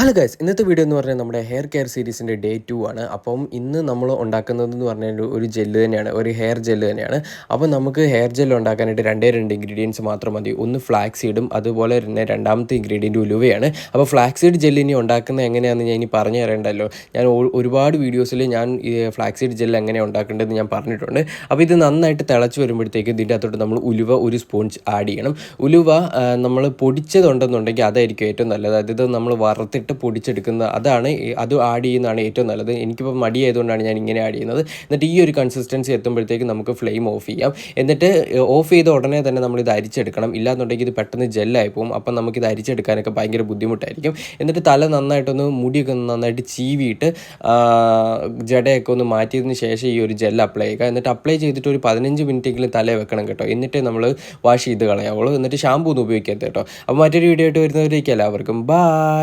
Hello guys, ഇന്നത്തെ video എന്ന് പറഞ്ഞാൽ നമ്മുടെ ഹെയർ കെയർ സീരീസിൻ്റെ ഡേ 2 ആണ്. അപ്പം ഇന്ന് നമ്മൾ ഉണ്ടാക്കുന്നതെന്ന് പറഞ്ഞാൽ ഒരു ജെല്ല് തന്നെയാണ്, ഒരു ഹെയർ ജെല്ല് തന്നെയാണ്. അപ്പോൾ നമുക്ക് ഹെയർ ജെല്ല് ഉണ്ടാക്കാനായിട്ട് രണ്ട് ഇൻഗ്രീഡിയൻസ് മാത്രം മതി. ഒന്ന് ഫ്ലാക്സ് സീഡും അതുപോലെ തന്നെ രണ്ടാമത്തെ ഇൻഗ്രീഡിയൻറ്റ് ഉലുവയാണ്. അപ്പോൾ ഫ്ലാക്സ് സീഡ് ജെല്ല് ഇനി ഉണ്ടാക്കുന്നത് എങ്ങനെയാണെന്ന് ഞാൻ ഇനി പറഞ്ഞു തരേണ്ടല്ലോ. ഞാൻ ഒരുപാട് വീഡിയോസിൽ ഞാൻ ഈ ഫ്ലാക്സ് സീഡ് ജെല്ല് എങ്ങനെയാണ് ഉണ്ടാക്കേണ്ടതെന്ന് ഞാൻ പറഞ്ഞിട്ടുണ്ട്. അപ്പോൾ ഇത് നന്നായിട്ട് തിളച്ച് വരുമ്പോഴത്തേക്ക് ഇതിൻ്റെ അകത്തോട്ട് നമ്മൾ ഉലുവ ഒരു സ്പൂൺ ആഡ് ചെയ്യണം. ഉലുവ നമ്മൾ പൊടിച്ചതുണ്ടെന്നുണ്ടെങ്കിൽ അതായിരിക്കും ഏറ്റവും നല്ലത്. അതായത് നമ്മൾ വറുത്തിട്ട് പൊടിച്ചെടുക്കുന്ന അത് ആഡ് ചെയ്യുന്നതാണ് ഏറ്റവും നല്ലത്. എനിക്കിപ്പോൾ മടിയായതുകൊണ്ടാണ് ഞാൻ ഇങ്ങനെ ആഡ് ചെയ്യുന്നത്. എന്നിട്ട് ഈ ഒരു കൺസിസ്റ്റൻസി എത്തുമ്പോഴത്തേക്ക് നമുക്ക് ഫ്ലെയിം ഓഫ് ചെയ്യാം. എന്നിട്ട് ഓഫ് ചെയ്ത ഉടനെ തന്നെ നമ്മളിത് അരിച്ചെടുക്കണം. ഇല്ലാന്നുണ്ടെങ്കിൽ ഇത് പെട്ടെന്ന് ജെല്ലായി പോകും. അപ്പം നമുക്കിത് അരിച്ചെടുക്കാനൊക്കെ ഭയങ്കര ബുദ്ധിമുട്ടായിരിക്കും. എന്നിട്ട് തല നന്നായിട്ടൊന്ന് മുടിയൊക്കെ നന്നായിട്ട് ചീവിയിട്ട് ജടയൊക്കെ ഒന്ന് മാറ്റിയതിന് ശേഷം ഈ ഒരു ജെൽ അപ്ലൈ ചെയ്യുക. എന്നിട്ട് അപ്ലൈ ചെയ്തിട്ട് ഒരു 15 മിനിറ്റെങ്കിലും തല വെക്കണം കേട്ടോ. എന്നിട്ട് നമ്മൾ വാഷ് ചെയ്ത് കളയാവുള്ളൂ. എന്നിട്ട് ഷാമ്പൂ ഒന്നും ഉപയോഗിക്കരുത് കേട്ടോ. അപ്പോൾ മറ്റൊരു വീഡിയോ ആയിട്ട് വരുന്നവരേക്കും എല്ലാവർക്കും ബൈ.